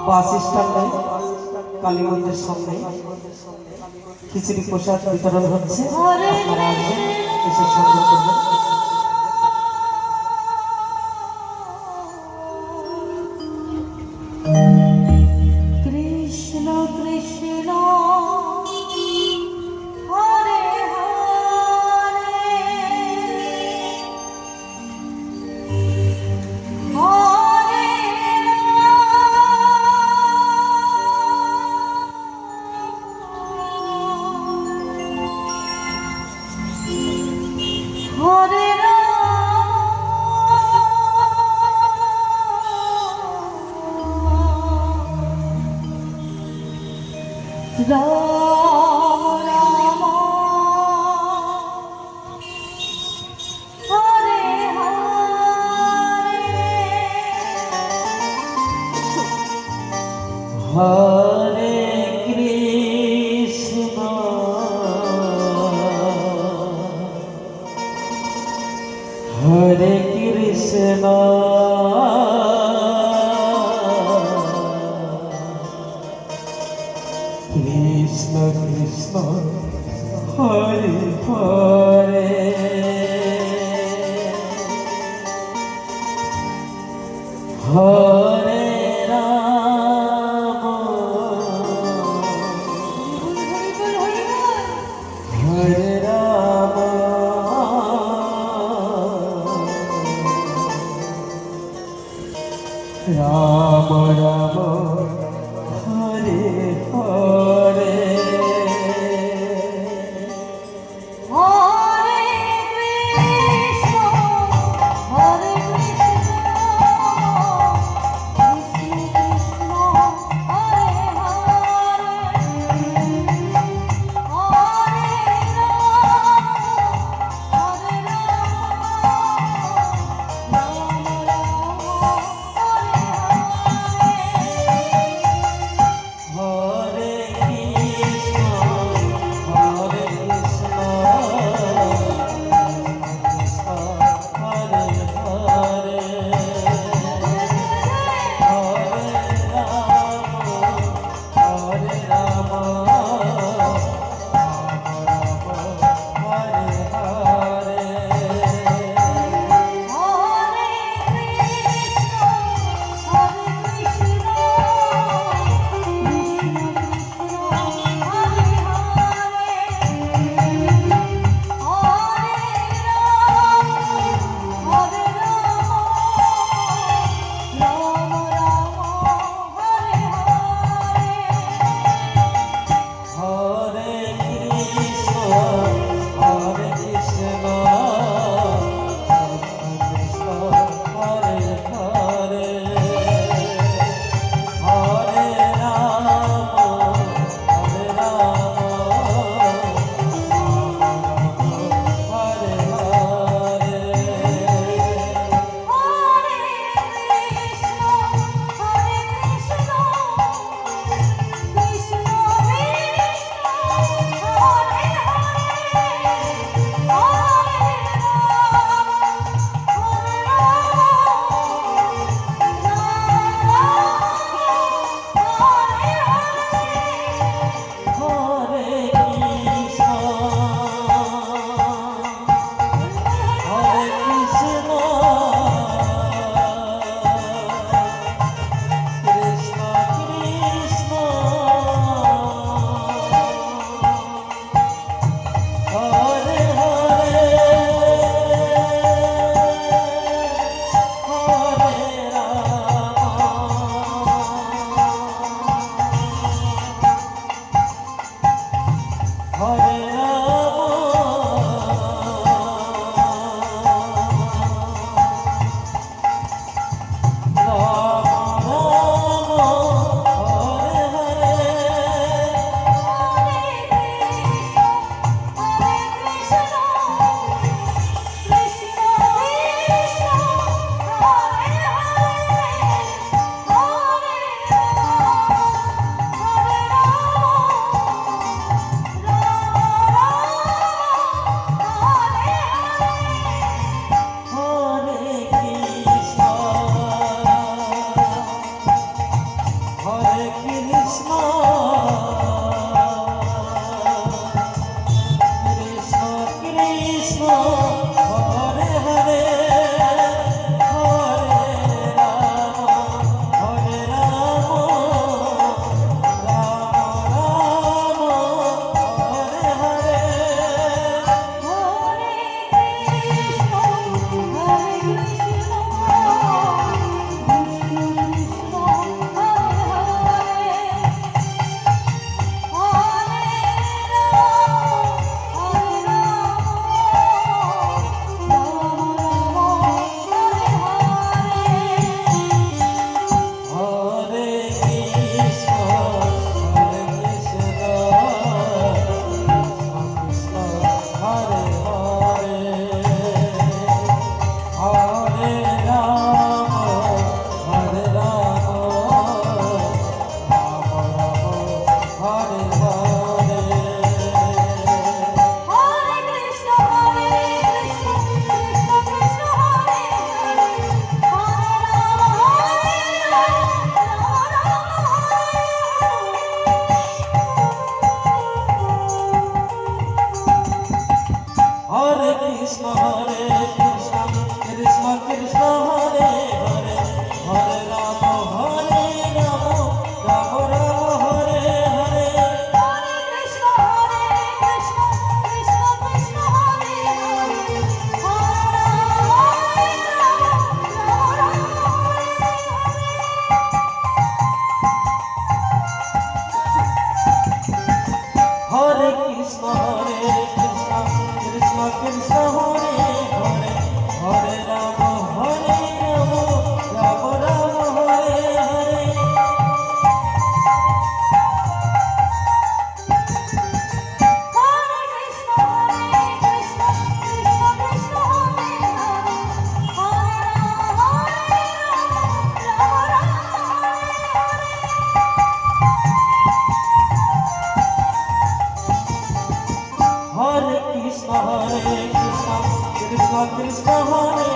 বাস স্ট্যান্ডে কালী মন্দিরের সামনে খিচুড়ি প্রসাদ বিতরণ হচ্ছে। আপনারা আসবেন, এসে সংগ্রহ করবেন। কৃষ্ণ কৃষ্ণ হরে হরে হরে হরে রাম রাম হরে হরে হরে কৃষ্ণ হরে কৃষ্ণ কৃষ্ণ কৃষ্ণ হরে হরে হরে রাম হরে রাম রাম রাম হরে হরে হরে কৃষ্ণ হরে কৃষ্ণ কৃষ্ণ কৃষ্ণ হরে হরে হরে রাম রাম হরে কৃষ্ণ হরে কৃষ্ণ হরে হরে হরে রাম হরে হরে হরে কৃষ্ণ হরে কৃষ্ণ কৃষ্ণ কৃষ্ণ হরে হরে হরে রাম রাম হরে হরে হরে কৃষ্ণ হরে কৃষ্ণ কৃষ্ণ হরে হরে হরে রাম হরে রাম হরে হরে হরে কৃষ্ণ হরে কৃষ্ণ কৃষ্ণ কৃষ্ণ হরে হরে হরে কৃষ্ণ হরে কৃষ্ণ কৃষ্ণ কৃষ্ণ হরে হরে হরে রাম হরে কৃষ্ণ হরে